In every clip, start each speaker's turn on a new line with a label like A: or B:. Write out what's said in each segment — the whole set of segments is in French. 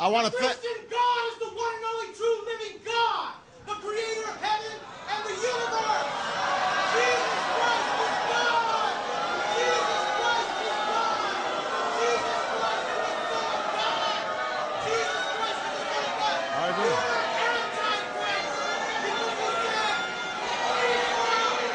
A: I want to thank.
B: Christian God is the one and only true living God, the creator of heaven and the universe. Jesus Christ is God. Jesus Christ is God. Jesus Christ is the Son of God. Jesus Christ is the Son of God.
A: I do.
B: You are anti-Christ because he said, Israel is lost.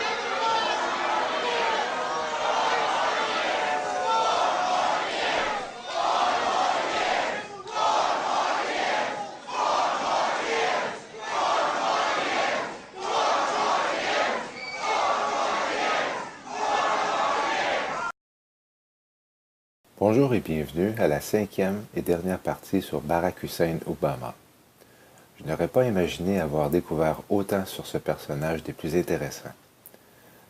C: Bonjour et bienvenue à la 5e et dernière partie sur Barack Hussein Obama. Je n'aurais pas imaginé avoir découvert autant sur ce personnage des plus intéressants.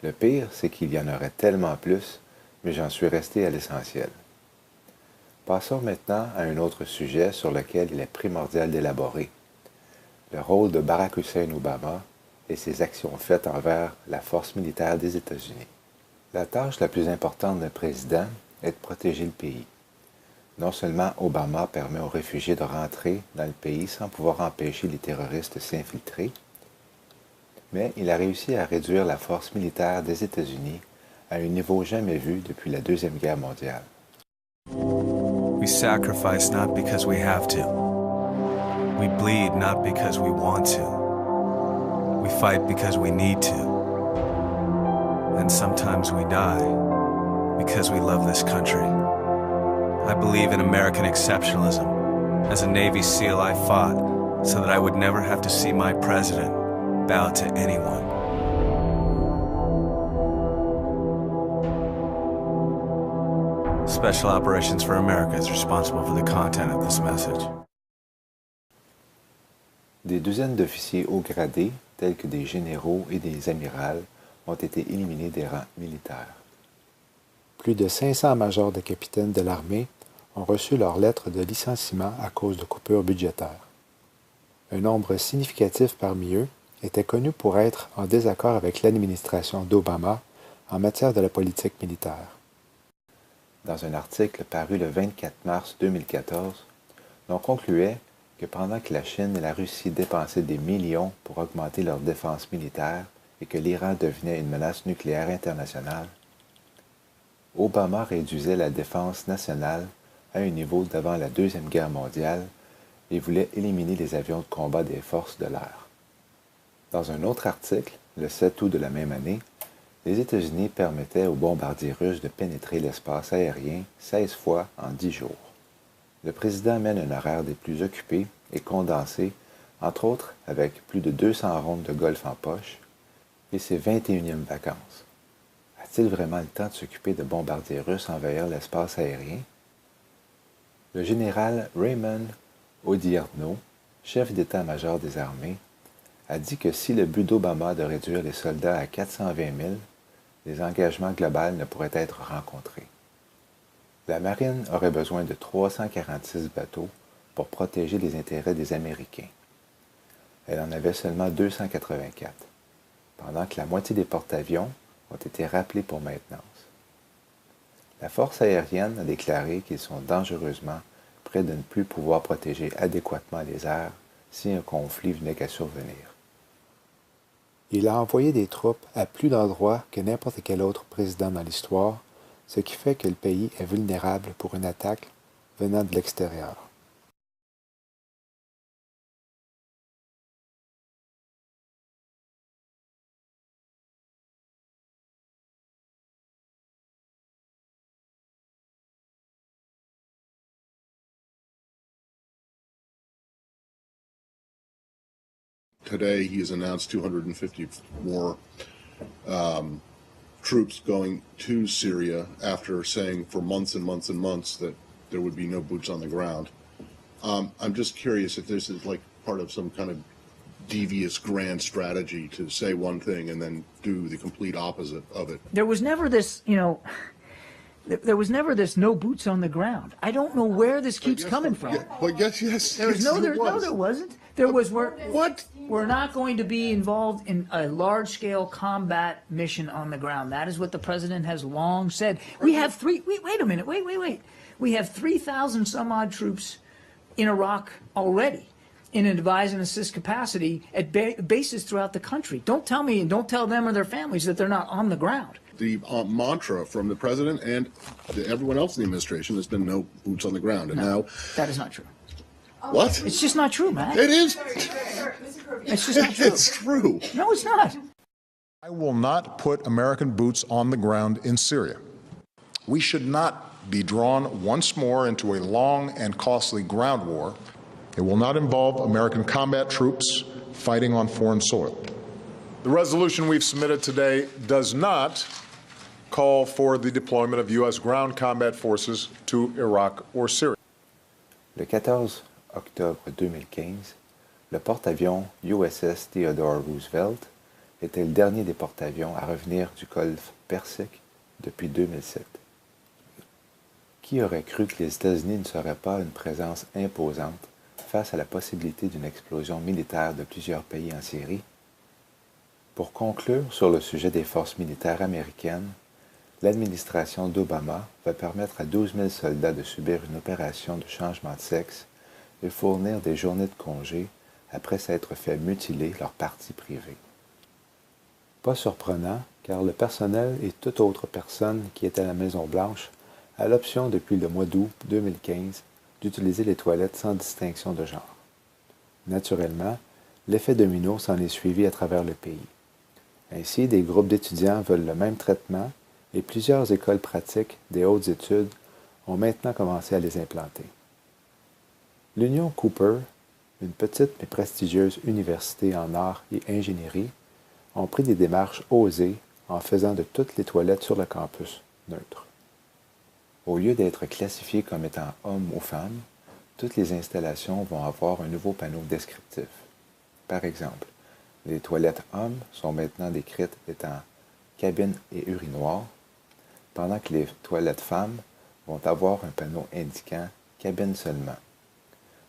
C: Le pire, c'est qu'il y en aurait tellement plus, mais j'en suis resté à l'essentiel. Passons maintenant à un autre sujet sur lequel il est primordial d'élaborer. Le rôle de Barack Hussein Obama et ses actions faites envers la force militaire des États-Unis. La tâche la plus importante d'un président est de protéger le pays. Non seulement Obama permet aux réfugiés de rentrer dans le pays sans pouvoir empêcher les terroristes de s'infiltrer, mais il a réussi à réduire la force militaire des États-Unis à un niveau jamais vu depuis la Deuxième Guerre mondiale.
D: We sacrifice not because we have to. We bleed not because we want to. We fight because we need to. And sometimes we die because we love this country. I believe in American exceptionalism. As a Navy SEAL, I fought so that I would never have to see my president bow to anyone. Special Operations for America is responsible for the content of this message.
C: Des douzaines d'officiers haut gradés, tels que des généraux et des amirals, ont été éliminés des rangs militaires. Plus de 500 majors de capitaines de l'armée ont reçu leur lettre de licenciement à cause de coupures budgétaires. Un nombre significatif parmi eux était connu pour être en désaccord avec l'administration d'Obama en matière de la politique militaire. Dans un article paru le 24 mars 2014, on concluait que pendant que la Chine et la Russie dépensaient des millions pour augmenter leur défense militaire et que l'Iran devenait une menace nucléaire internationale, Obama réduisait la défense nationale à un niveau d'avant la Deuxième Guerre mondiale et voulait éliminer les avions de combat des forces de l'air. Dans un autre article, le 7 août de la même année, les États-Unis permettaient aux bombardiers russes de pénétrer l'espace aérien 16 fois en 10 jours. Le président mène un horaire des plus occupés et condensé, entre autres avec plus de 200 rondes de golf en poche, et ses 21e vacances. A-t-il vraiment le temps de s'occuper de bombardiers russes envahir l'espace aérien? Le général Raymond Odierno, chef d'état-major des armées, a dit que si le but d'Obama de réduire les soldats à 420 000, les engagements globaux ne pourraient être rencontrés. La marine aurait besoin de 346 bateaux pour protéger les intérêts des Américains. Elle en avait seulement 284, pendant que la moitié des porte-avions ont été rappelés pour maintenance. La force aérienne a déclaré qu'ils sont dangereusement près de ne plus pouvoir protéger adéquatement les airs si un conflit venait à survenir. Il a envoyé des troupes à plus d'endroits que n'importe quel autre président dans l'histoire, ce qui fait que le pays est vulnérable pour une attaque venant de l'extérieur.
A: Today, he has announced 250 more troops going to Syria after saying for months and months and months that there would be no boots on the ground. I'm just curious if this is like part of some kind of devious grand strategy to say one thing and then do the complete opposite of it.
E: There was never this, there was never this no boots on the ground. I don't know where this keeps coming from.
A: But yes.
E: There was
A: yes,
E: there wasn't. There was
A: What?
E: We're not going to be involved in a large-scale combat mission on the ground. That is what the president has long said. We have wait a minute, wait. We have 3,000 some odd troops in Iraq already in an advise and assist capacity at bases throughout the country. Don't tell me and don't tell them or their families that they're not on the ground.
A: The mantra from the president and everyone else in the administration has been no boots on the ground. And now,
E: That is not true.
A: what?
E: It's just not true, man.
A: It is.
E: It's just not true.
A: It's true.
E: No, it's not.
F: I will not put American boots on the ground in Syria. We should not be drawn once more into a long and costly ground war. It will not involve American combat troops fighting on foreign soil. The resolution we've submitted today does not call for the deployment of U.S. ground combat forces to Iraq or Syria.
C: Le 14 octobre 2015, le porte-avions USS Theodore Roosevelt était le dernier des porte-avions à revenir du Golfe Persique depuis 2007. Qui aurait cru que les États-Unis ne seraient pas une présence imposante face à la possibilité d'une explosion militaire de plusieurs pays en Syrie? Pour conclure sur le sujet des forces militaires américaines, l'administration d'Obama va permettre à 12 000 soldats de subir une opération de changement de sexe et fournir des journées de congé après s'être fait mutiler leur partie privée. Pas surprenant, car le personnel et toute autre personne qui est à la Maison-Blanche a l'option depuis le mois d'août 2015 d'utiliser les toilettes sans distinction de genre. Naturellement, l'effet domino s'en est suivi à travers le pays. Ainsi, des groupes d'étudiants veulent le même traitement et plusieurs écoles pratiques des hautes études ont maintenant commencé à les implanter. L'Union Cooper, une petite mais prestigieuse université en arts et ingénierie, ont pris des démarches osées en faisant de toutes les toilettes sur le campus neutres. Au lieu d'être classifiées comme étant hommes ou femmes, toutes les installations vont avoir un nouveau panneau descriptif. Par exemple, les toilettes hommes sont maintenant décrites étant cabine et urinoir, pendant que les toilettes femmes vont avoir un panneau indiquant cabine seulement.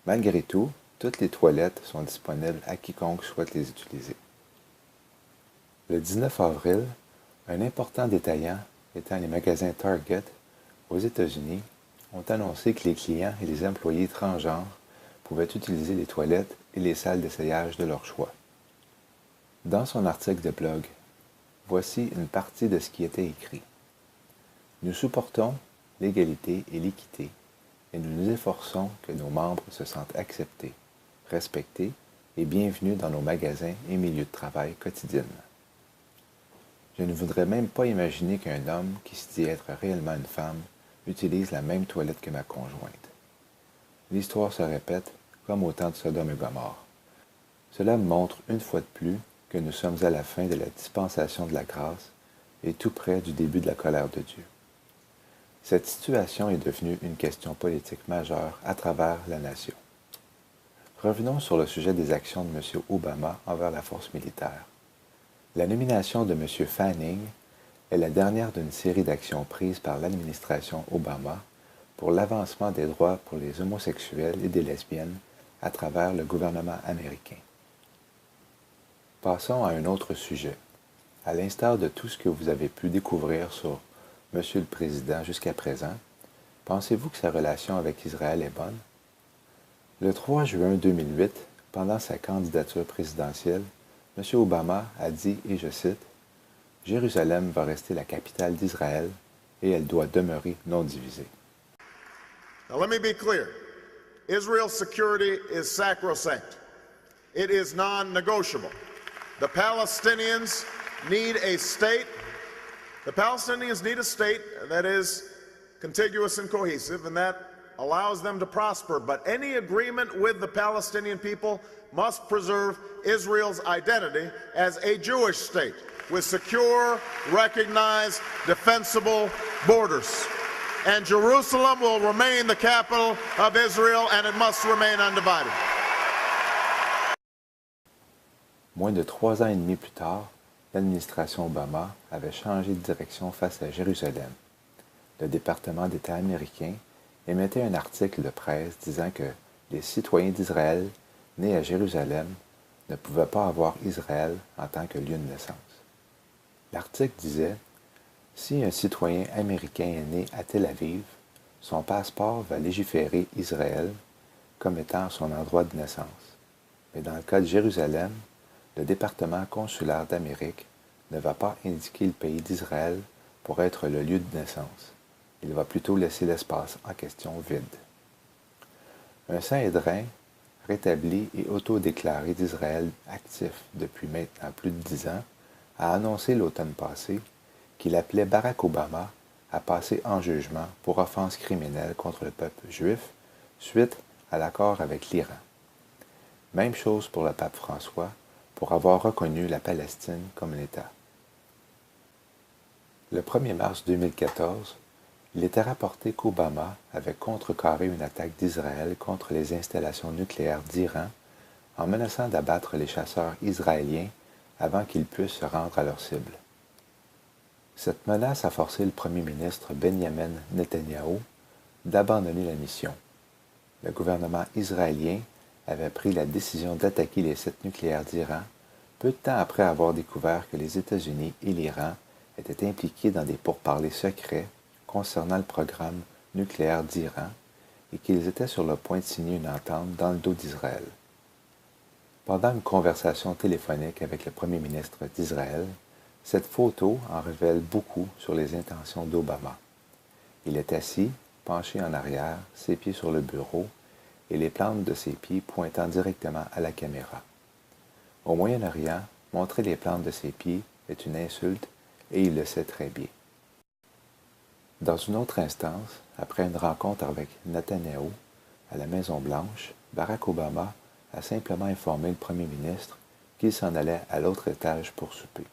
C: Malgré tout, toutes les toilettes sont disponibles à quiconque souhaite les utiliser. Le 19 avril, un important détaillant, étant les magasins Target, aux États-Unis, ont annoncé que les clients et les employés transgenres pouvaient utiliser les toilettes et les salles d'essayage de leur choix. Dans son article de blog, voici une partie de ce qui était écrit. Nous supportons l'égalité et l'équité et nous nous efforçons que nos membres se sentent acceptés, respectés et bienvenus dans nos magasins et milieux de travail quotidiennement. Je ne voudrais même pas imaginer qu'un homme qui se dit être réellement une femme utilise la même toilette que ma conjointe. L'histoire se répète comme au temps de Sodome et Gomorrhe. Cela montre une fois de plus que nous sommes à la fin de la dispensation de la grâce et tout près du début de la colère de Dieu. Cette situation est devenue une question politique majeure à travers la nation. Revenons sur le sujet des actions de M. Obama envers la force militaire. La nomination de M. Fanning est la dernière d'une série d'actions prises par l'administration Obama pour l'avancement des droits pour les homosexuels et des lesbiennes à travers le gouvernement américain. Passons à un autre sujet. À l'instar de tout ce que vous avez pu découvrir sur M. le Président jusqu'à présent, pensez-vous que sa relation avec Israël est bonne? Le 3 juin 2008, pendant sa candidature présidentielle, M. Obama a dit, et je cite, « Jérusalem va rester la capitale d'Israël et elle doit demeurer non divisée. »
G: Now let me be clear. Israel's security is sacrosanct. It is non-negotiable. The Palestinians need a state. The Palestinians need a state that is contiguous and cohesive and that allows them to prosper. But any agreement with the Palestinian people must preserve Israel's identity as a Jewish state with secure, recognized, defensible borders. And Jerusalem will remain the capital of Israel and it must remain undivided.
C: Moins de 3 ans et demi plus tard, l'administration Obama avait changé de direction face à Jérusalem. Le département d'État américain émettait un article de presse disant que les citoyens d'Israël nés à Jérusalem ne pouvaient pas avoir Israël en tant que lieu de naissance. L'article disait « Si un citoyen américain est né à Tel Aviv, son passeport va légiférer Israël, comme étant son endroit de naissance. Mais dans le cas de Jérusalem, le département consulaire d'Amérique ne va pas indiquer le pays d'Israël pour être le lieu de naissance. Il va plutôt laisser l'espace en question vide. Un Sanhédrin rétabli et autodéclaré d'Israël actif depuis maintenant plus de 10 ans a annoncé l'automne passé qu'il appelait Barack Obama à passer en jugement pour offense criminelle contre le peuple juif suite à l'accord avec l'Iran. Même chose pour le pape François pour avoir reconnu la Palestine comme un État. Le 1er mars 2014, il était rapporté qu'Obama avait contrecarré une attaque d'Israël contre les installations nucléaires d'Iran en menaçant d'abattre les chasseurs israéliens avant qu'ils puissent se rendre à leur cible. Cette menace a forcé le premier ministre Benjamin Netanyahou d'abandonner la mission. Le gouvernement israélien avait pris la décision d'attaquer les sites nucléaires d'Iran peu de temps après avoir découvert que les États-Unis et l'Iran étaient impliqués dans des pourparlers secrets concernant le programme nucléaire d'Iran et qu'ils étaient sur le point de signer une entente dans le dos d'Israël. Pendant une conversation téléphonique avec le premier ministre d'Israël, cette photo en révèle beaucoup sur les intentions d'Obama. Il est assis, penché en arrière, ses pieds sur le bureau et les plantes de ses pieds pointant directement à la caméra. Au Moyen-Orient, montrer les plantes de ses pieds est une insulte et il le sait très bien. Dans une autre instance, après une rencontre avec Netanyahou à la Maison-Blanche, Barack Obama a simplement informé le premier ministre qu'il s'en allait à l'autre étage pour souper.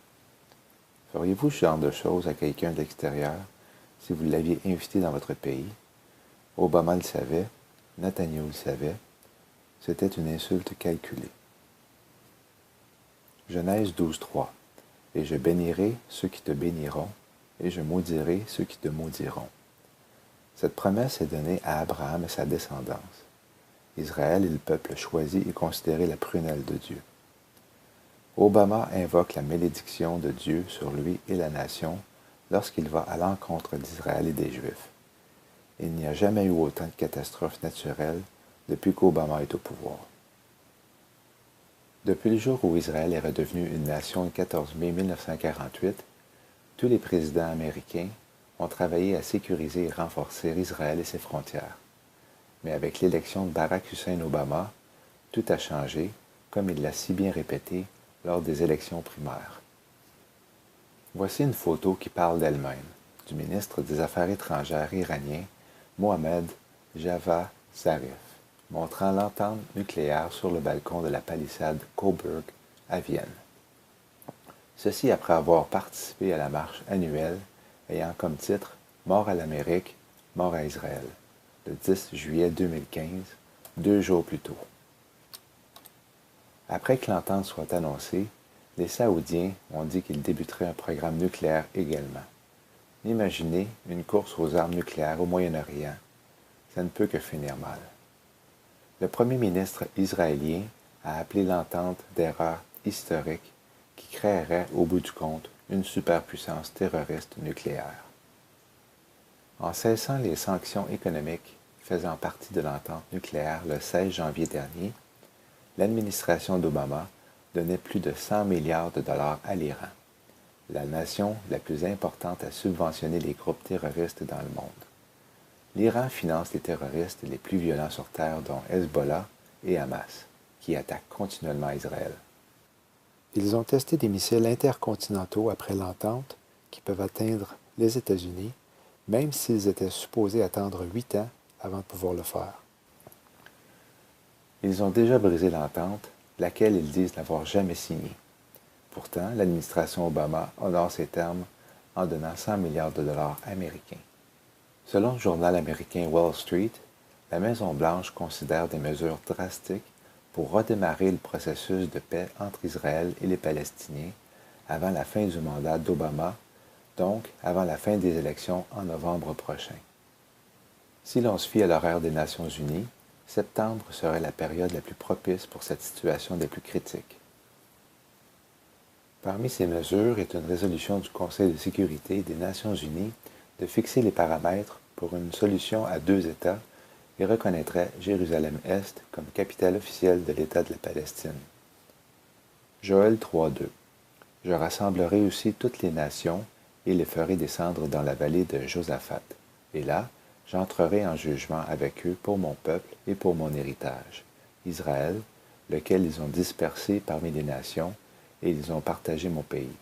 C: Feriez-vous ce genre de choses à quelqu'un d'extérieur si vous l'aviez invité dans votre pays? Obama le savait, Netanyahou le savait, c'était une insulte calculée. Genèse 12.3 « Et je bénirai ceux qui te béniront, et je maudirai ceux qui te maudiront. » Cette promesse est donnée à Abraham et sa descendance. Israël est le peuple choisi et considéré la prunelle de Dieu. Obama invoque la malédiction de Dieu sur lui et la nation lorsqu'il va à l'encontre d'Israël et des Juifs. Il n'y a jamais eu autant de catastrophes naturelles depuis qu'Obama est au pouvoir. Depuis le jour où Israël est redevenu une nation le 14 mai 1948, tous les présidents américains ont travaillé à sécuriser et renforcer Israël et ses frontières. Mais avec l'élection de Barack Hussein Obama, tout a changé, comme il l'a si bien répété lors des élections primaires. Voici une photo qui parle d'elle-même, du ministre des Affaires étrangères iranien Mohammad Javad Zarif, montrant l'entente nucléaire sur le balcon de la palissade Coburg à Vienne. Ceci après avoir participé à la marche annuelle ayant comme titre « Mort à l'Amérique, mort à Israël », le 10 juillet 2015, 2 jours plus tôt. Après que l'entente soit annoncée, les Saoudiens ont dit qu'ils débuteraient un programme nucléaire également. Imaginez une course aux armes nucléaires au Moyen-Orient. Ça ne peut que finir mal. Le premier ministre israélien a appelé l'entente d'erreur historique qui créerait, au bout du compte, une superpuissance terroriste nucléaire. En cessant les sanctions économiques faisant partie de l'entente nucléaire le 16 janvier dernier, l'administration d'Obama donnait plus de 100 milliards de dollars à l'Iran, la nation la plus importante à subventionner les groupes terroristes dans le monde. L'Iran finance les terroristes les plus violents sur Terre, dont Hezbollah et Hamas, qui attaquent continuellement Israël. Ils ont testé des missiles intercontinentaux après l'entente qui peuvent atteindre les États-Unis, même s'ils étaient supposés attendre 8 ans avant de pouvoir le faire. Ils ont déjà brisé l'entente, laquelle ils disent n'avoir jamais signée. Pourtant, l'administration Obama honore ses termes en donnant 100 milliards de dollars américains. Selon le journal américain Wall Street, la Maison-Blanche considère des mesures drastiques pour redémarrer le processus de paix entre Israël et les Palestiniens avant la fin du mandat d'Obama, donc avant la fin des élections en novembre prochain. Si l'on se fie à l'horaire des Nations unies, septembre serait la période la plus propice pour cette situation des plus critiques. Parmi ces mesures est une résolution du Conseil de sécurité des Nations unies de fixer les paramètres pour une solution à 2 États et reconnaîtrait Jérusalem-Est comme capitale officielle de l'État de la Palestine. Joël 3.2. Je rassemblerai aussi toutes les nations et les ferai descendre dans la vallée de Josaphat. Et là, j'entrerai en jugement avec eux pour mon peuple et pour mon héritage, Israël, lequel ils ont dispersé parmi les nations, et ils ont partagé mon pays.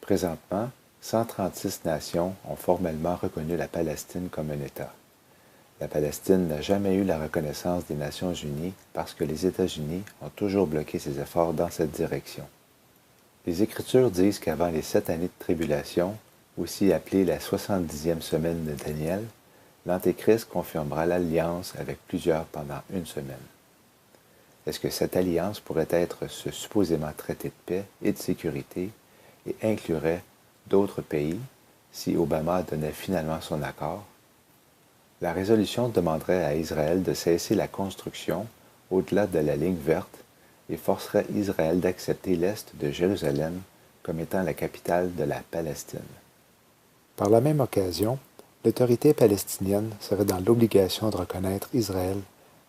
C: Présentement, 136 nations ont formellement reconnu la Palestine comme un État. La Palestine n'a jamais eu la reconnaissance des Nations unies parce que les États-Unis ont toujours bloqué ses efforts dans cette direction. Les Écritures disent qu'avant les 7 années de tribulation, aussi appelée la 70e semaine de Daniel, l'Antéchrist confirmera l'alliance avec plusieurs pendant une semaine. Est-ce que cette alliance pourrait être ce supposément traité de paix et de sécurité et inclurait d'autres pays si Obama donnait finalement son accord? La résolution demanderait à Israël de cesser la construction au-delà de la ligne verte et forcerait Israël d'accepter l'Est de Jérusalem comme étant la capitale de la Palestine.
H: Par la même occasion, l'autorité palestinienne serait dans l'obligation de reconnaître Israël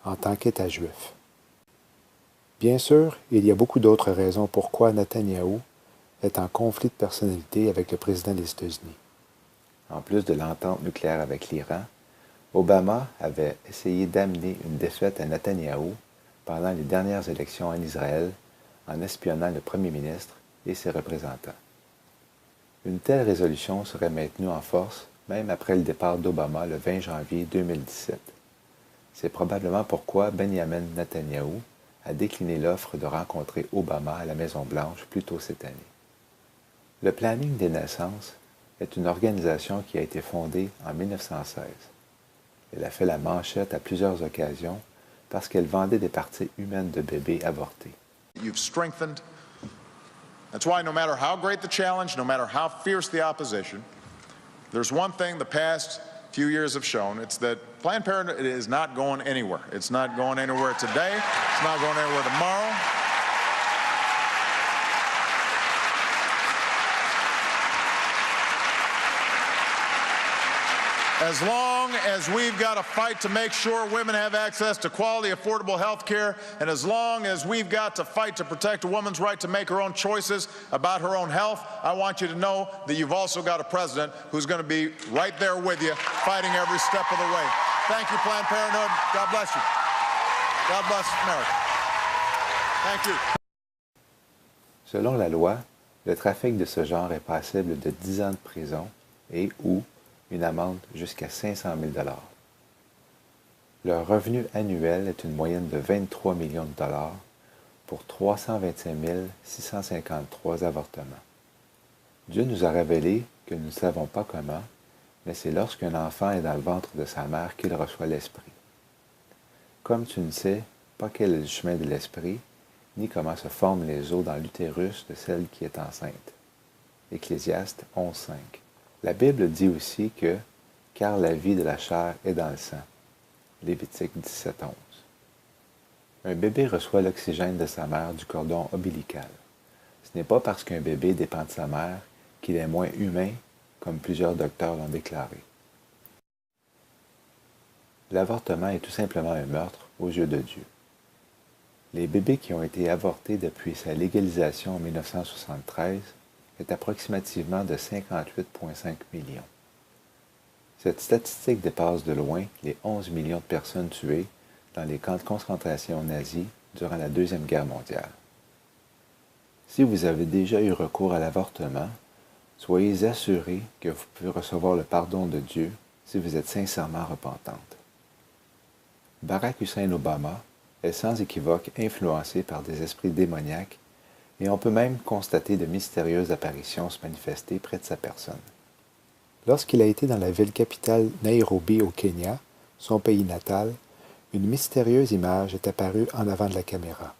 H: en tant qu'État juif. Bien sûr, il y a beaucoup d'autres raisons pourquoi Netanyahou est en conflit de personnalité avec le président des États-Unis.
C: En plus de l'entente nucléaire avec l'Iran, Obama avait essayé d'amener une défaite à Netanyahou pendant les dernières élections en Israël en espionnant le premier ministre et ses représentants. Une telle résolution serait maintenue en force même après le départ d'Obama le 20 janvier 2017. C'est probablement pourquoi Benjamin Netanyahou a décliné l'offre de rencontrer Obama à la Maison-Blanche plus tôt cette année. Le Planning des naissances est une organisation qui a été fondée en 1916. Elle a fait la manchette à plusieurs occasions parce qu'elle vendait des parties humaines de bébés avortés.
F: You've strengthened. That's why no matter how great the challenge, no matter how fierce the opposition, there's one thing the past few years have shown. It's that Planned Parenthood is not going anywhere. It's not going anywhere today. It's not going anywhere tomorrow. As long as we've got to fight to make sure women have access to quality, affordable health care, and as long as we've got to fight to protect a woman's right to make her own choices about her own health, I want you to know that you've also got a president who's going to be right there with you, fighting every step of the way. Thank you, Planned Parenthood. God bless you. God bless America. Thank you.
C: Selon la loi, le trafic de ce genre est passible de 10 ans de prison et ou une amende jusqu'à 500 000 $. Leur revenu annuel est une moyenne de 23 millions de dollars pour 325 653 avortements. Dieu nous a révélé que nous ne savons pas comment, mais c'est lorsqu'un enfant est dans le ventre de sa mère qu'il reçoit l'Esprit. Comme tu ne sais pas quel est le chemin de l'Esprit, ni comment se forment les os dans l'utérus de celle qui est enceinte. Ecclésiaste 11.5. La Bible dit aussi que « car la vie de la chair est dans le sang ». Lévitique 17.11. Un bébé reçoit l'oxygène de sa mère du cordon ombilical. Ce n'est pas parce qu'un bébé dépend de sa mère qu'il est moins humain, comme plusieurs docteurs l'ont déclaré. L'avortement est tout simplement un meurtre aux yeux de Dieu. Les bébés qui ont été avortés depuis sa légalisation en 1973 est approximativement de 58,5 millions. Cette statistique dépasse de loin les 11 millions de personnes tuées dans les camps de concentration nazis durant la Deuxième Guerre mondiale. Si vous avez déjà eu recours à l'avortement, soyez assurés que vous pouvez recevoir le pardon de Dieu si vous êtes sincèrement repentante. Barack Hussein Obama est sans équivoque influencé par des esprits démoniaques et on peut même constater de mystérieuses apparitions se manifester près de sa personne.
H: Lorsqu'il a été dans la ville capitale Nairobi au Kenya, son pays natal, une mystérieuse image est apparue en avant de la caméra.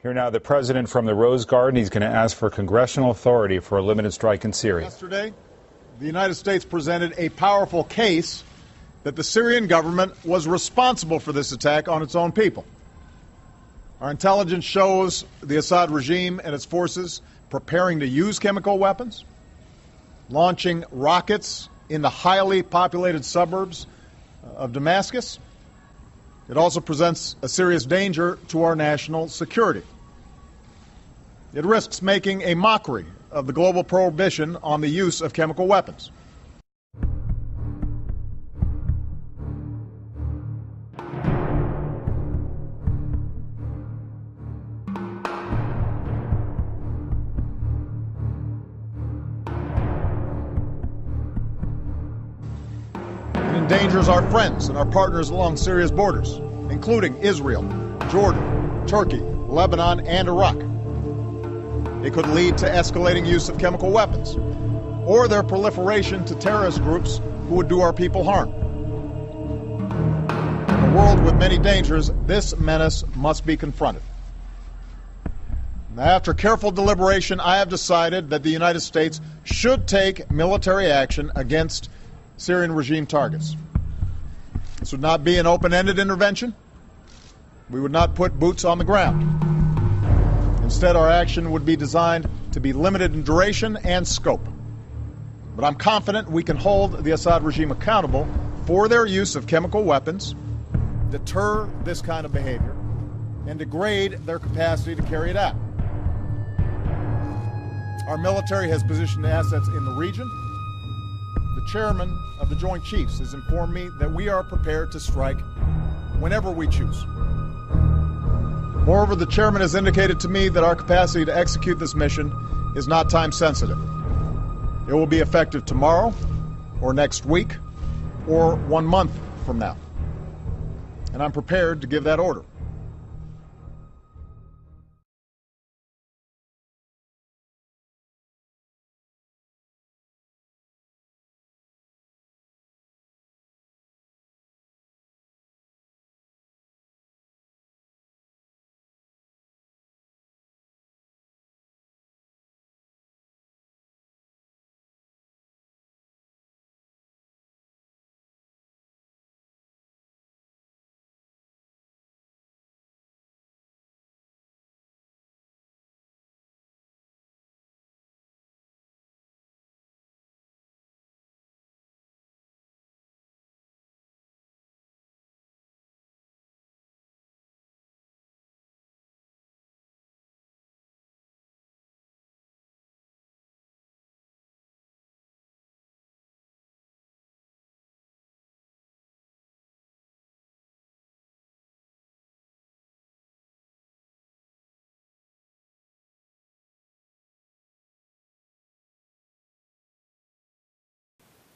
I: Here now, the president from the Rose Garden. He's going to ask for congressional authority for a limited strike in Syria.
G: Yesterday, the United States presented a powerful case that the Syrian government was responsible for this attack on its own people. Our intelligence shows the Assad regime and its forces preparing to use chemical weapons, launching rockets in the highly populated suburbs of Damascus. It also presents a serious danger to our national security. It risks making a mockery of the global prohibition on the use of chemical weapons. It endangers our friends and our partners along Syria's borders, including Israel, Jordan, Turkey, Lebanon, and Iraq. It could lead to escalating use of chemical weapons or their proliferation to terrorist groups who would do our people harm. In a world with many dangers, this menace must be confronted. After careful deliberation, I have decided that the United States should take military action against Syrian regime targets. This would not be an open-ended intervention. We would not put boots on the ground. Instead, our action would be designed to be limited in duration and scope. But I'm confident we can hold the Assad regime accountable for their use of chemical weapons, deter this kind of behavior, and degrade their capacity to carry it out. Our military has positioned assets in the region. The chairman of the Joint Chiefs has informed me that we are prepared to strike whenever we choose. Moreover, the chairman has indicated to me that our capacity to execute this mission is not time sensitive. It will be effective tomorrow, or next week, or 1 month from now. And I'm prepared to give that order.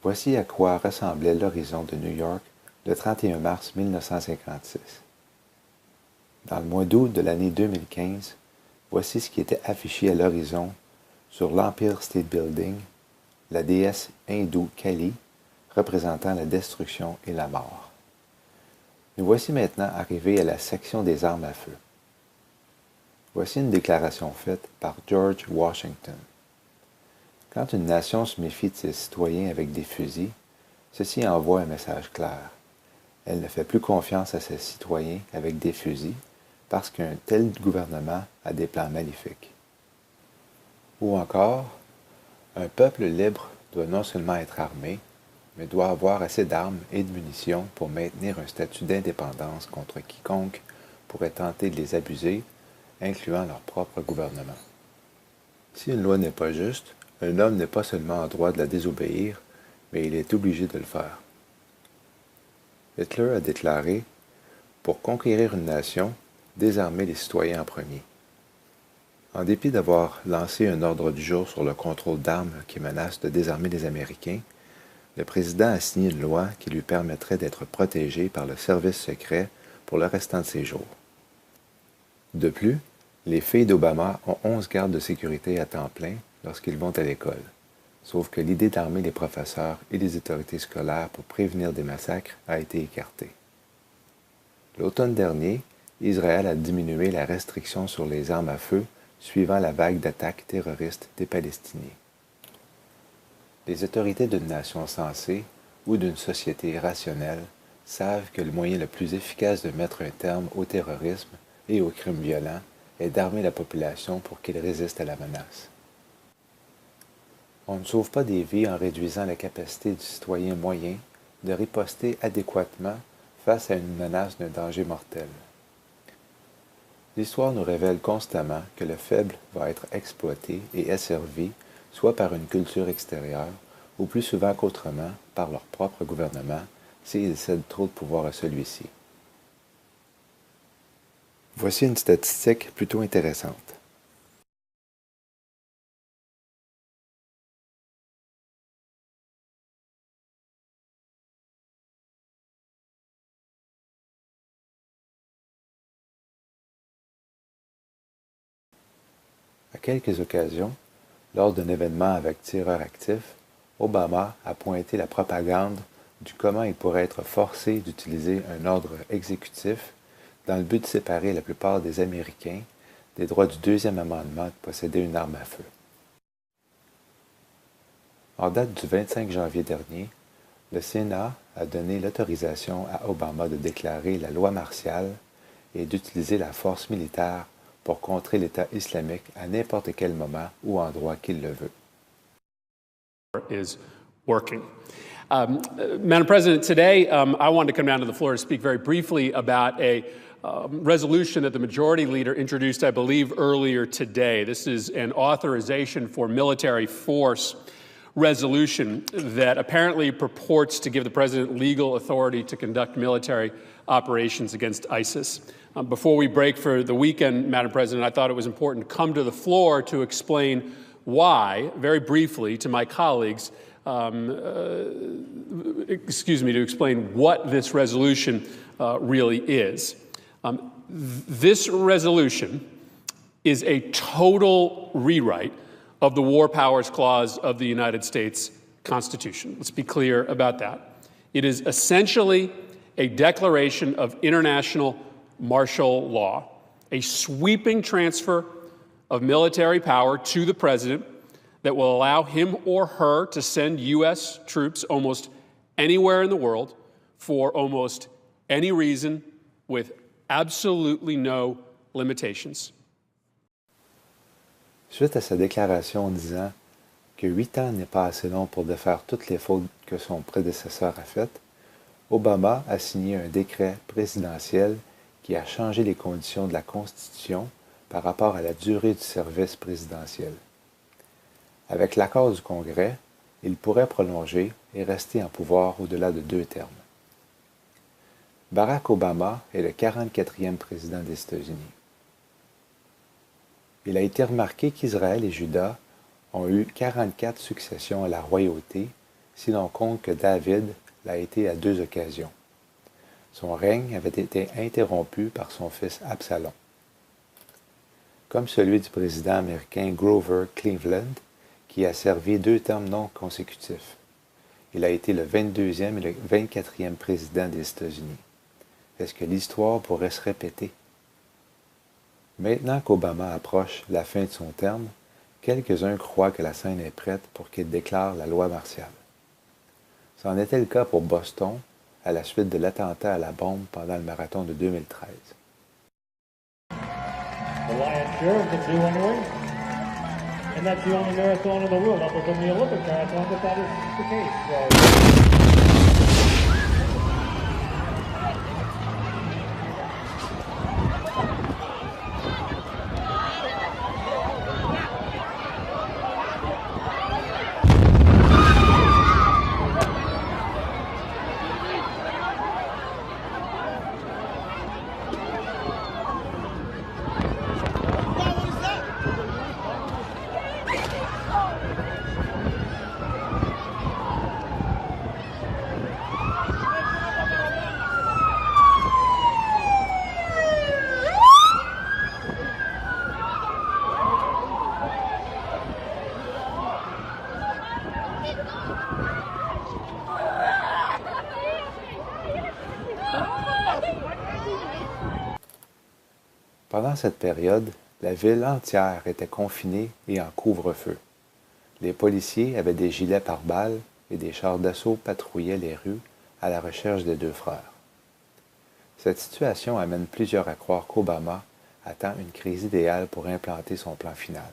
C: Voici à quoi ressemblait l'horizon de New York le 31 mars 1956. Dans le mois d'août de l'année 2015, voici ce qui était affiché à l'horizon sur l'Empire State Building, la déesse hindoue Kali, représentant la destruction et la mort. Nous voici maintenant arrivés à la section des armes à feu. Voici une déclaration faite par George Washington. Quand une nation se méfie de ses citoyens avec des fusils, ceci envoie un message clair. Elle ne fait plus confiance à ses citoyens avec des fusils parce qu'un tel gouvernement a des plans maléfiques. Ou encore, un peuple libre doit non seulement être armé, mais doit avoir assez d'armes et de munitions pour maintenir un statut d'indépendance contre quiconque pourrait tenter de les abuser, incluant leur propre gouvernement. Si une loi n'est pas juste, un homme n'est pas seulement en droit de la désobéir, mais il est obligé de le faire. Hitler a déclaré « Pour conquérir une nation, désarmer les citoyens en premier ». En dépit d'avoir lancé un ordre du jour sur le contrôle d'armes qui menace de désarmer les Américains, le président a signé une loi qui lui permettrait d'être protégé par le service secret pour le restant de ses jours. De plus, les filles d'Obama ont 11 gardes de sécurité à temps plein lorsqu'ils vont à l'école, sauf que l'idée d'armer les professeurs et les autorités scolaires pour prévenir des massacres a été écartée. L'automne dernier, Israël a diminué la restriction sur les armes à feu suivant la vague d'attaques terroristes des Palestiniens. Les autorités d'une nation sensée ou d'une société rationnelle savent que le moyen le plus efficace de mettre un terme au terrorisme et aux crimes violents est d'armer la population pour qu'ils résistent à la menace. On ne sauve pas des vies en réduisant la capacité du citoyen moyen de riposter adéquatement face à une menace d'un danger mortel. L'histoire nous révèle constamment que le faible va être exploité et asservi soit par une culture extérieure ou plus souvent qu'autrement par leur propre gouvernement s'ils cèdent trop de pouvoir à celui-ci. Voici une statistique plutôt intéressante. À quelques occasions, lors d'un événement avec tireurs actifs, Obama a pointé la propagande du comment il pourrait être forcé d'utiliser un ordre exécutif dans le but de séparer la plupart des Américains des droits du deuxième amendement de posséder une arme à feu. En date du 25 janvier dernier, le Sénat a donné l'autorisation à Obama de déclarer la loi martiale et d'utiliser la force militaire pour contrer l'État islamique à n'importe quel moment ou endroit qu'il le veut.
J: Is working. Madam President, today I wanted to come down to the floor to speak very briefly about a resolution that the majority leader introduced, I believe, earlier today. This is an authorization for military force resolution that apparently purports to give the president legal authority to conduct military operations against ISIS. Before we break for the weekend, Madam President, I thought it was important to come to the floor to explain why, very briefly, to my colleagues, to explain what this resolution really is. This resolution is a total rewrite of the War Powers Clause of the United States Constitution. Let's be clear about that. It is essentially a declaration of international martial law, a sweeping transfer of military power to the president that will allow him or her to send U.S. troops almost anywhere in the world for almost any reason with absolutely no limitations.
C: Suite à sa déclaration disant que 8 ans n'est pas assez long pour défaire toutes les fautes que son prédécesseur a faites, Obama a signé un décret présidentiel qui a changé les conditions de la Constitution par rapport à la durée du service présidentiel. Avec l'accord du Congrès, il pourrait prolonger et rester en pouvoir au-delà de 2 termes. Barack Obama est le 44e président des États-Unis. Il a été remarqué qu'Israël et Juda ont eu 44 successions à la royauté, si l'on compte que David l'a été à 2 occasions. Son règne avait été interrompu par son fils Absalom. Comme celui du président américain Grover Cleveland, qui a servi 2 termes non consécutifs. Il a été le 22e et le 24e président des États-Unis. Est-ce que l'histoire pourrait se répéter? Maintenant qu'Obama approche la fin de son terme, quelques-uns croient que la scène est prête pour qu'il déclare la loi martiale. C'en était le cas pour Boston, à la suite de l'attentat à la bombe pendant le marathon de 2013.
K: The lion's share of the 2-1 and that's the only marathon in the world other than the Olympic marathon that is the case.
C: Pendant cette période, la ville entière était confinée et en couvre-feu. Les policiers avaient des gilets pare-balles et des chars d'assaut patrouillaient les rues à la recherche des deux frères. Cette situation amène plusieurs à croire qu'Obama attend une crise idéale pour implanter son plan final.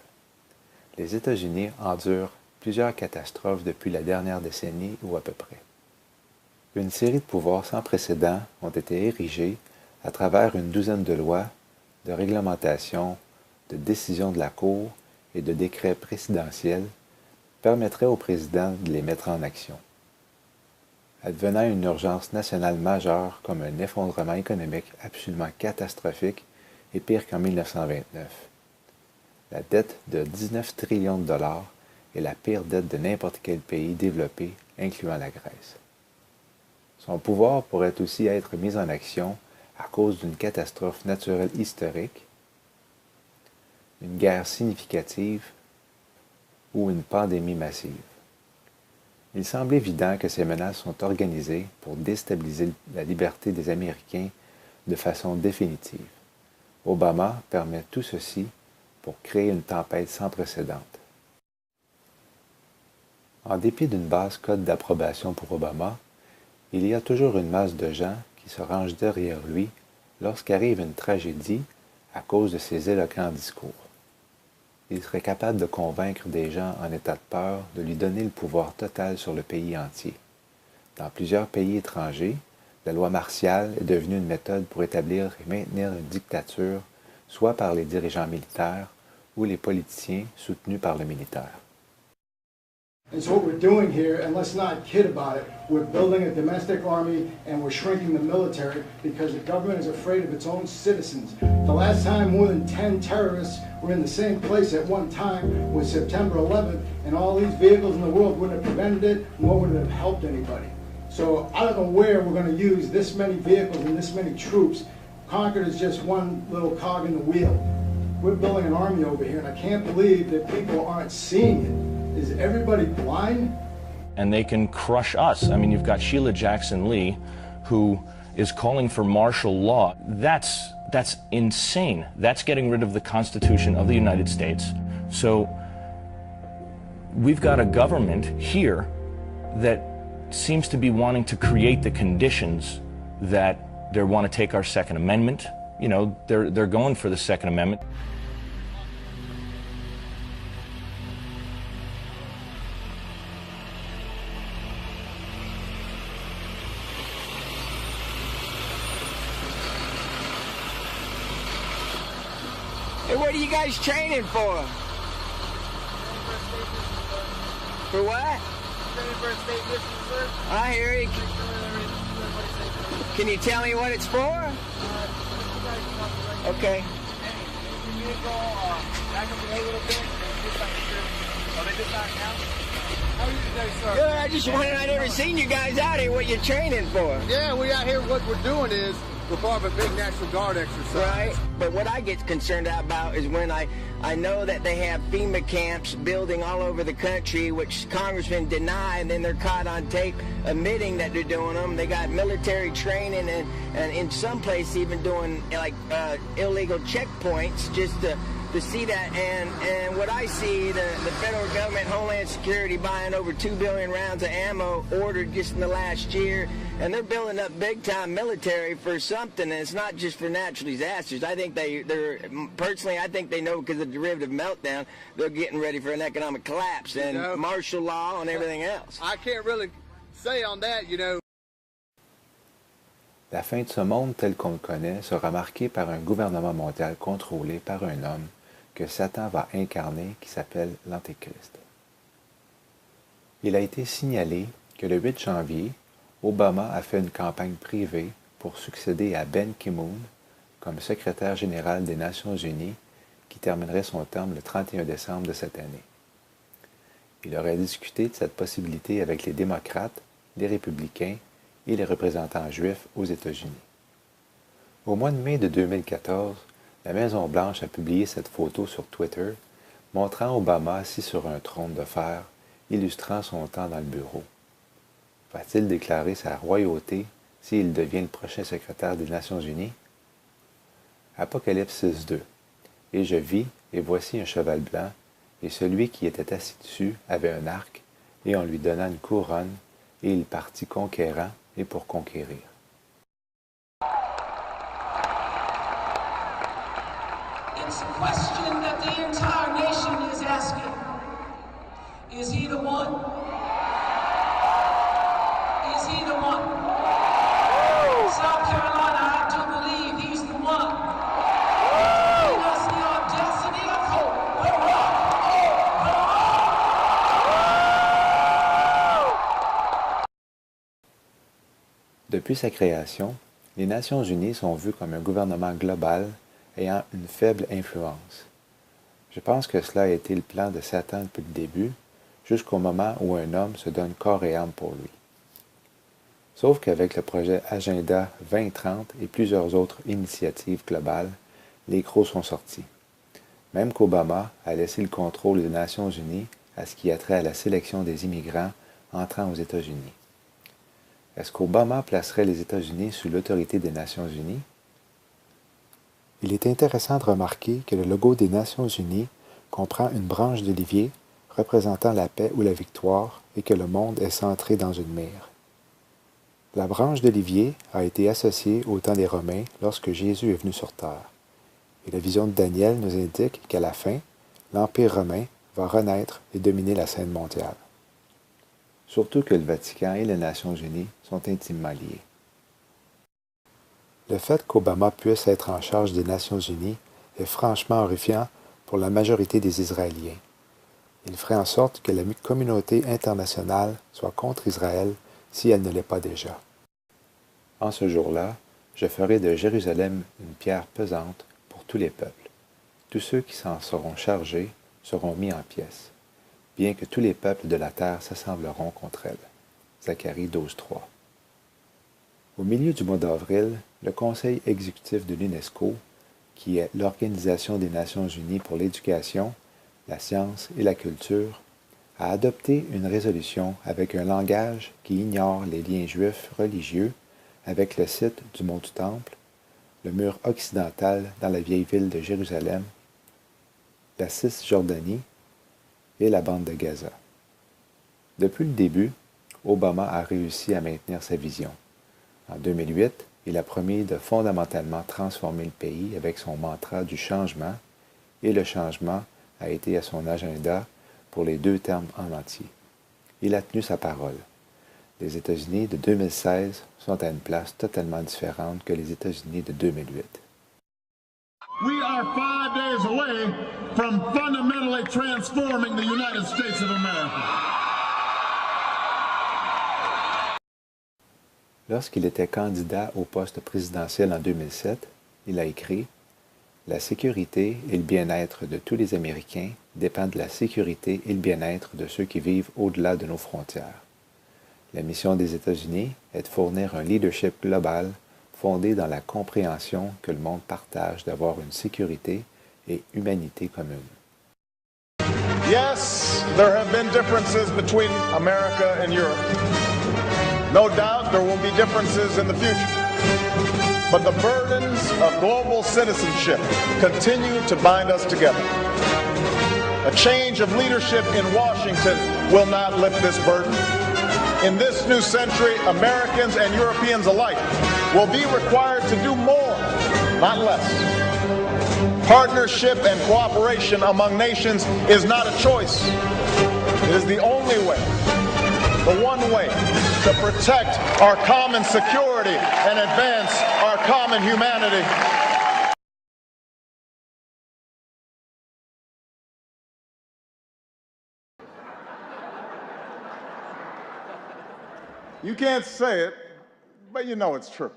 C: Les États-Unis endurent plusieurs catastrophes depuis la dernière décennie ou à peu près. Une série de pouvoirs sans précédent ont été érigés à travers une douzaine de lois, de réglementations, de décisions de la Cour et de décrets présidentiels permettraient au président de les mettre en action. Advenant une urgence nationale majeure comme un effondrement économique absolument catastrophique et pire qu'en 1929. La dette de 19 trillions de dollars est la pire dette de n'importe quel pays développé, incluant la Grèce. Son pouvoir pourrait aussi être mis en action à cause d'une catastrophe naturelle historique, une guerre significative ou une pandémie massive. Il semble évident que ces menaces sont organisées pour déstabiliser la liberté des Américains de façon définitive. Obama permet tout ceci pour créer une tempête sans précédent. En dépit d'une basse cote d'approbation pour Obama, il y a toujours une masse de gens qui se rangent derrière lui lorsqu'arrive une tragédie à cause de ses éloquents discours. Il serait capable de convaincre des gens en état de peur de lui donner le pouvoir total sur le pays entier. Dans plusieurs pays étrangers, la loi martiale est devenue une méthode pour établir et maintenir une dictature, soit par les dirigeants militaires ou les politiciens soutenus par le militaire.
L: And so what we're doing here, and let's not kid about it, we're building a domestic army and we're shrinking the military because the government is afraid of its own citizens. The last time more than 10 terrorists were in the same place at one time was September 11th, and all these vehicles in the world wouldn't have prevented it, nor would it have helped anybody. So I don't know where we're going to use this many vehicles and this many troops. Concord is just one little cog in the wheel. We're building an army over here, and I can't believe that people aren't seeing it. Is everybody blind?
M: And they can crush us. I mean, you've got Sheila Jackson Lee, who is calling for martial law. That's insane. That's getting rid of the Constitution of the United States. So we've got a government here that seems to be wanting to create the conditions that they want to take our Second Amendment. You know, they're going for the Second Amendment.
N: Hey, what are you guys training for? For what?
B: Training for a state mission, sir.
N: I hear you. Can you tell me what it's for? Okay. Good, I just wondered, I never seen you guys out here, what you're training for.
B: Yeah, we out here, what we're doing is, we're part of a big National Guard exercise.
N: Right, but what I get concerned about is when I know that they have FEMA camps building all over the country, which congressmen deny, and then they're caught on tape admitting that they're doing them. They got military training and in some places even doing like illegal checkpoints just to see that. And what I see, the federal government, Homeland Security buying over 2 billion rounds of ammo ordered just in the last year. And they're building up big-time military for something, and it's not just for natural disasters. I think they're personally, I think they know because of the derivative meltdown, they're getting ready for an economic collapse and martial law and everything else.
B: I can't really say on that, you know.
C: La fin de ce monde tel qu'on le connaît sera marquée par un gouvernement mondial contrôlé par un homme que Satan va incarner qui s'appelle l'Antéchrist. Il a été signalé que le 8 janvier, Obama a fait une campagne privée pour succéder à Ben Ki-moon comme secrétaire général des Nations Unies qui terminerait son terme le 31 décembre de cette année. Il aurait discuté de cette possibilité avec les démocrates, les républicains et les représentants juifs aux États-Unis. Au mois de mai de 2014, la Maison-Blanche a publié cette photo sur Twitter montrant Obama assis sur un trône de fer, illustrant son temps dans le bureau. Va-t-il déclarer sa royauté s'il devient le prochain secrétaire des Nations Unies? Apocalypse 6.2. Et je vis, et voici un cheval blanc, et celui qui était assis dessus avait un arc, et on lui donna une couronne, et il partit conquérant et pour conquérir.
O: It's a question that the entire nation is asking. Is he the one? Is he the one? South Carolina, I do believe he's the one. He has the audacity of hope.
C: Depuis sa création, les Nations unies sont vues comme un gouvernement global ayant une faible influence. Je pense que cela a été le plan de Satan depuis le début, jusqu'au moment où un homme se donne corps et âme pour lui. Sauf qu'avec le projet Agenda 2030 et plusieurs autres initiatives globales, les crocs sont sortis. Même qu'Obama a laissé le contrôle des Nations unies à ce qui a trait à la sélection des immigrants entrant aux États-Unis. Est-ce qu'Obama placerait les États-Unis sous l'autorité des Nations unies?
H: Il est intéressant de remarquer que le logo des Nations unies comprend une branche d'olivier représentant la paix ou la victoire et que le monde est centré dans une mire. La branche d'olivier a été associée au temps des Romains lorsque Jésus est venu sur terre. Et la vision de Daniel nous indique qu'à la fin, l'Empire romain va renaître et dominer la scène mondiale.
C: Surtout que le Vatican et les Nations unies sont intimement liés.
H: Le fait qu'Obama puisse être en charge des Nations unies est franchement horrifiant pour la majorité des Israéliens. Il ferait en sorte que la communauté internationale soit contre Israël si elle ne l'est pas déjà.
C: En ce jour-là, je ferai de Jérusalem une pierre pesante pour tous les peuples. Tous ceux qui s'en seront chargés seront mis en pièces, bien que tous les peuples de la terre s'assembleront contre elle. Zacharie 12.3. Au milieu du mois d'avril, le Conseil exécutif de l'UNESCO, qui est l'Organisation des Nations unies pour l'éducation, la science et la culture, a adopté une résolution avec un langage qui ignore les liens juifs religieux avec le site du mont du Temple, le mur occidental dans la vieille ville de Jérusalem, la Cisjordanie et la bande de Gaza. Depuis le début, Obama a réussi à maintenir sa vision. En 2008, il a promis de fondamentalement transformer le pays avec son mantra du changement, et le changement a été à son agenda pour les 2 termes en entier. Il a tenu sa parole. Les États-Unis de 2016 sont à une place totalement différente que les États-Unis de 2008.
G: We are 5 days away from fundamentally transforming the United States of America.
C: Lorsqu'il était candidat au poste présidentiel en 2007, il a écrit « La sécurité et le bien-être de tous les Américains dépendent de la sécurité et le bien-être de ceux qui vivent au-delà de nos frontières. La mission des États-Unis est de fournir un leadership global fondé dans la compréhension que le monde partage d'avoir une sécurité et humanité commune. »
G: Yes, there have been differences between America and Europe. No doubt there will be differences in the future. But the burdens of global citizenship continue to bind us together. A change of leadership in Washington will not lift this burden. In this new century, Americans and Europeans alike will be required to do more, not less. Partnership and cooperation among nations is not a choice. It is the only way, the one way, to protect our common security and advance our common humanity. You can't say it, but you know it's true.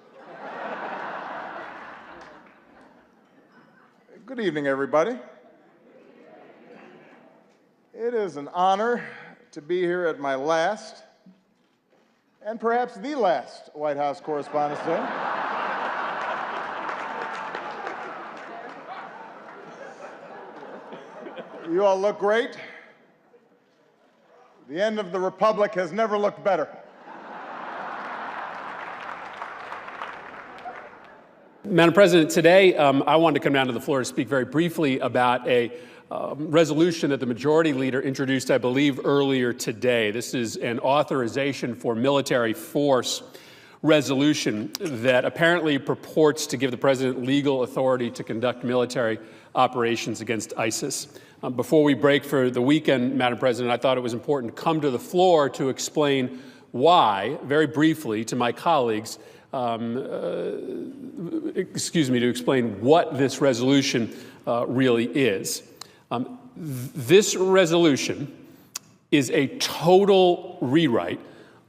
G: Good evening, everybody. It is an honor to be here at my last, and perhaps the last, White House Correspondents' Day. You all look great. The end of the Republic has never looked better.
J: Madam President, today I wanted to come down to the floor to speak very briefly about a resolution that the majority leader introduced, I believe, earlier today. This is an authorization for military force resolution that apparently purports to give the president legal authority to conduct military operations against ISIS. Before we break for the weekend, Madam President, I thought it was important to come to the floor to explain why, very briefly, to my colleagues, to explain what this resolution really is. This resolution is a total rewrite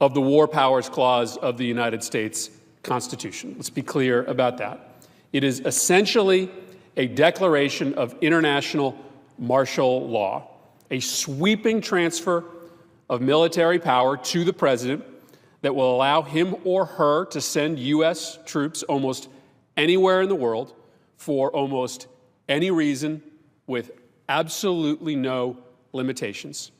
J: of the War Powers Clause of the United States Constitution. Let's be clear about that. It is essentially a declaration of international martial law, a sweeping transfer of military power to the president that will allow him or her to send U.S. troops almost anywhere in the world for almost any reason with absolutely no limitations.